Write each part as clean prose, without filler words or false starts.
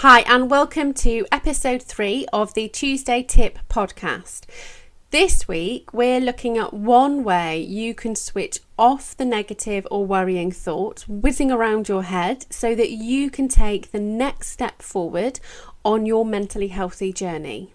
Hi, and welcome to episode 3 of the Tuesday Tip podcast. This week, we're looking at one way you can switch off the negative or worrying thoughts whizzing around your head so that you can take the next step forward on your mentally healthy journey.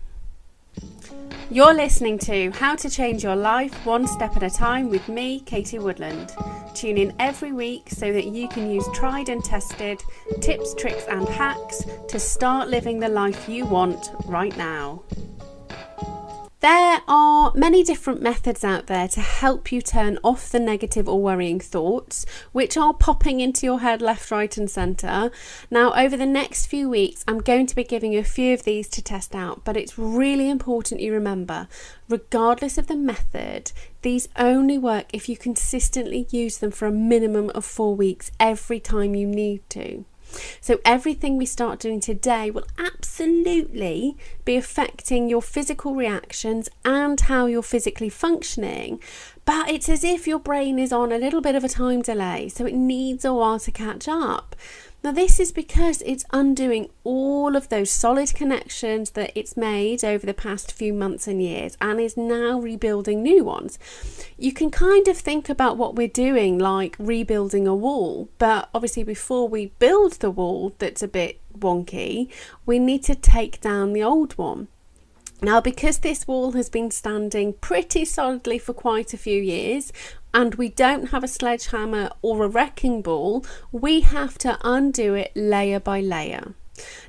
You're listening to How to Change Your Life One Step at a Time with me, Katie Woodland. Tune in every week so that you can use tried and tested tips, tricks and hacks to start living the life you want right now. There are many different methods out there to help you turn off the negative or worrying thoughts, which are popping into your head left, right and centre. Now, over the next few weeks, I'm going to be giving you a few of these to test out, but it's really important you remember, regardless of the method, these only work if you consistently use them for a minimum of 4 weeks every time you need to. So everything we start doing today will absolutely be affecting your physical reactions and how you're physically functioning, but it's as if your brain is on a little bit of a time delay, so it needs a while to catch up. Now, this is because it's undoing all of those solid connections that it's made over the past few months and years and is now rebuilding new ones. You can kind of think about what we're doing like rebuilding a wall, but obviously before we build the wall that's a bit wonky, we need to take down the old one. Now, because this wall has been standing pretty solidly for quite a few years, and we don't have a sledgehammer or a wrecking ball, we have to undo it layer by layer.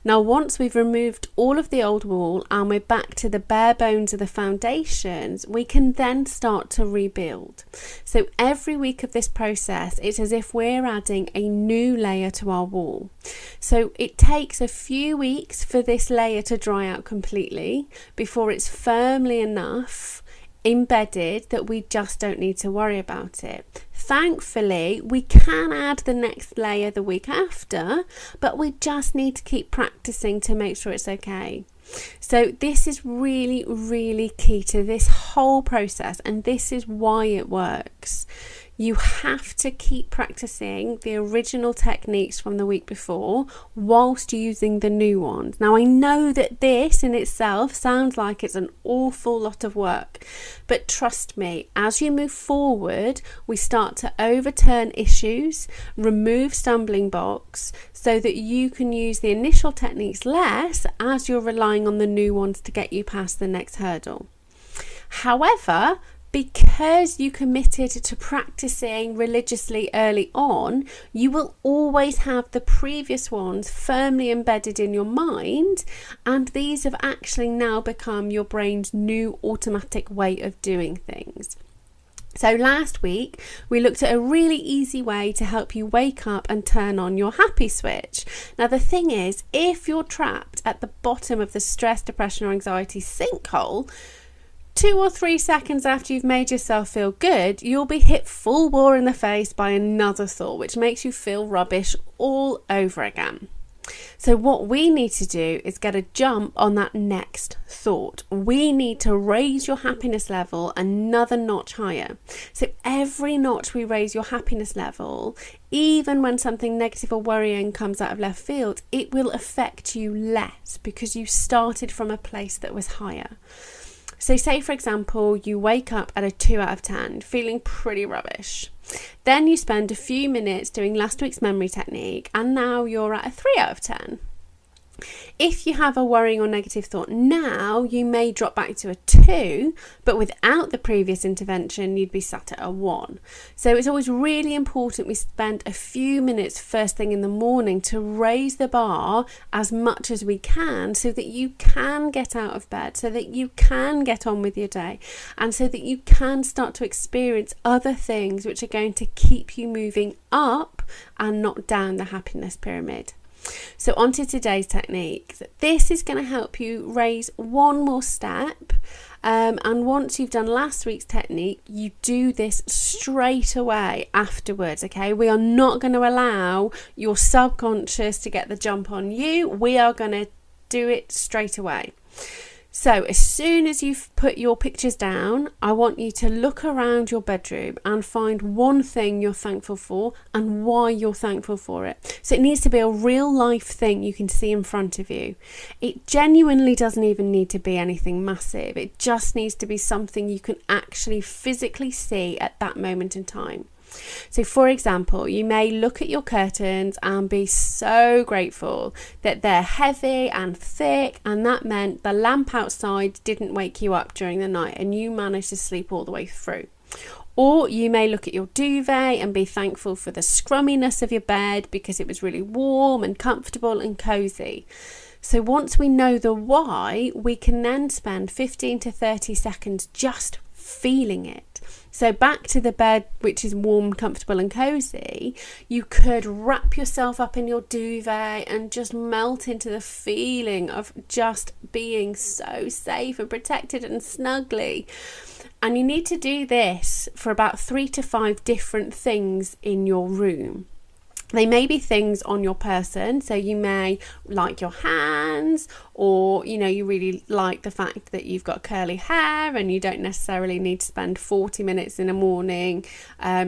Now, once we've removed all of the old wall and we're back to the bare bones of the foundations, we can then start to rebuild. So every week of this process, it's as if we're adding a new layer to our wall. So it takes a few weeks for this layer to dry out completely before it's firmly enough embedded that we just don't need to worry about it. Thankfully, we can add the next layer the week after, but we just need to keep practicing to make sure it's okay. So this is really, really key to this whole process, and this is why it works. You have to keep practicing the original techniques from the week before whilst using the new ones. Now, I know that this in itself sounds like it's an awful lot of work, but trust me, as you move forward, we start to overturn issues, remove stumbling blocks, so that you can use the initial techniques less as you're relying on the new ones to get you past the next hurdle. However, because you committed to practicing religiously early on, you will always have the previous ones firmly embedded in your mind, and these have actually now become your brain's new automatic way of doing things. So last week, we looked at a really easy way to help you wake up and turn on your happy switch. Now, the thing is, if you're trapped at the bottom of the stress, depression or anxiety sinkhole, 2 or 3 seconds after you've made yourself feel good, you'll be hit full bore in the face by another thought, which makes you feel rubbish all over again. So what we need to do is get a jump on that next thought. We need to raise your happiness level another notch higher. So every notch we raise your happiness level, even when something negative or worrying comes out of left field, it will affect you less because you started from a place that was higher. So say, for example, you wake up at a 2 out of 10, feeling pretty rubbish. Then you spend a few minutes doing last week's memory technique, and now you're at a 3 out of 10. If you have a worrying or negative thought now, you may drop back to a 2, but without the previous intervention, you'd be sat at a 1. So it's always really important we spend a few minutes first thing in the morning to raise the bar as much as we can so that you can get out of bed, so that you can get on with your day, and so that you can start to experience other things which are going to keep you moving up and not down the happiness pyramid. So on to today's technique. This is going to help you raise one more step, and once you've done last week's technique, you do this straight away afterwards, okay? We are not going to allow your subconscious to get the jump on you. We are going to do it straight away. So as soon as you've put your pictures down, I want you to look around your bedroom and find one thing you're thankful for and why you're thankful for it. So it needs to be a real life thing you can see in front of you. It genuinely doesn't even need to be anything massive. It just needs to be something you can actually physically see at that moment in time. So for example, you may look at your curtains and be so grateful that they're heavy and thick, and that meant the lamp outside didn't wake you up during the night and you managed to sleep all the way through. Or you may look at your duvet and be thankful for the scrumminess of your bed because it was really warm and comfortable and cozy. So once we know the why, we can then spend 15 to 30 seconds just feeling it. So back to the bed, which is warm, comfortable and cozy, you could wrap yourself up in your duvet and just melt into the feeling of just being so safe and protected and snuggly. And you need to do this for about 3 to 5 different things in your room. They may be things on your person, so you may like your hands, or you really like the fact that you've got curly hair and you don't necessarily need to spend 40 minutes in the morning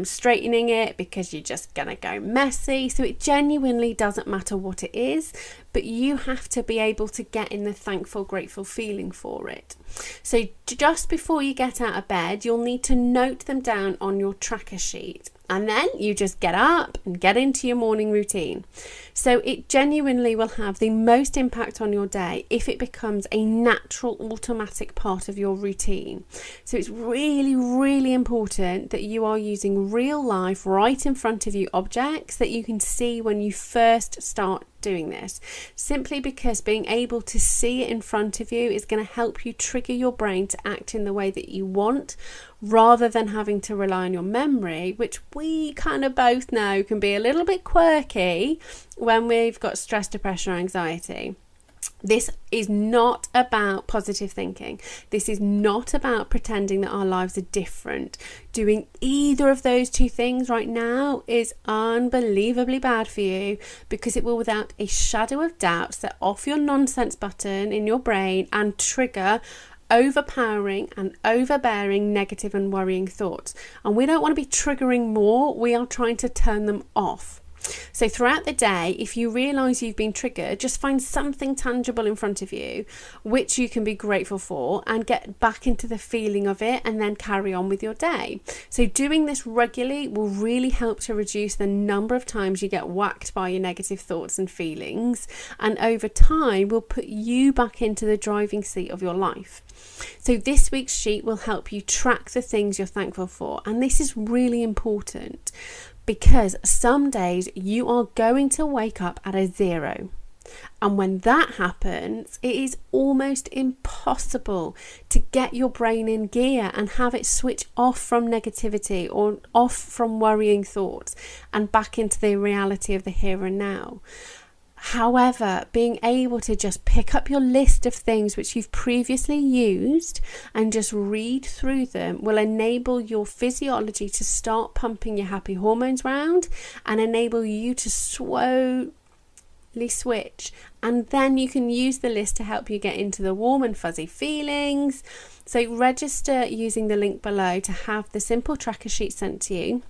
straightening it because you're just gonna go messy. So it genuinely doesn't matter what it is, but you have to be able to get in the thankful, grateful feeling for it. So just before you get out of bed, you'll need to note them down on your tracker sheet. And then you just get up and get into your morning routine. So it genuinely will have the most impact on your day if it becomes a natural, automatic part of your routine. So it's really, really important that you are using real life, right in front of you objects that you can see when you first start doing this, simply because being able to see it in front of you is going to help you trigger your brain to act in the way that you want, rather than having to rely on your memory, which we kind of both know can be a little bit quirky when we've got stress, depression or anxiety. This is not about positive thinking. This is not about pretending that our lives are different. Doing either of those two things right now is unbelievably bad for you, because it will, without a shadow of doubt, set off your nonsense button in your brain and trigger overpowering and overbearing negative and worrying thoughts. And we don't want to be triggering more. We are trying to turn them off. So throughout the day, if you realise you've been triggered, just find something tangible in front of you which you can be grateful for and get back into the feeling of it, and then carry on with your day. So doing this regularly will really help to reduce the number of times you get whacked by your negative thoughts and feelings, and over time will put you back into the driving seat of your life. So this week's sheet will help you track the things you're thankful for, and this is really important, because some days you are going to wake up at a 0. And when that happens, it is almost impossible to get your brain in gear and have it switch off from negativity or off from worrying thoughts and back into the reality of the here and now. However, being able to just pick up your list of things which you've previously used and just read through them will enable your physiology to start pumping your happy hormones round and enable you to slowly switch. And then you can use the list to help you get into the warm and fuzzy feelings. So register using the link below to have the simple tracker sheet sent to you.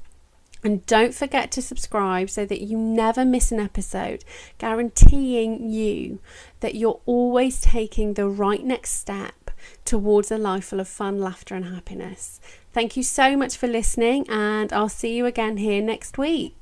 And don't forget to subscribe so that you never miss an episode, guaranteeing you that you're always taking the right next step towards a life full of fun, laughter and happiness. Thank you so much for listening, and I'll see you again here next week.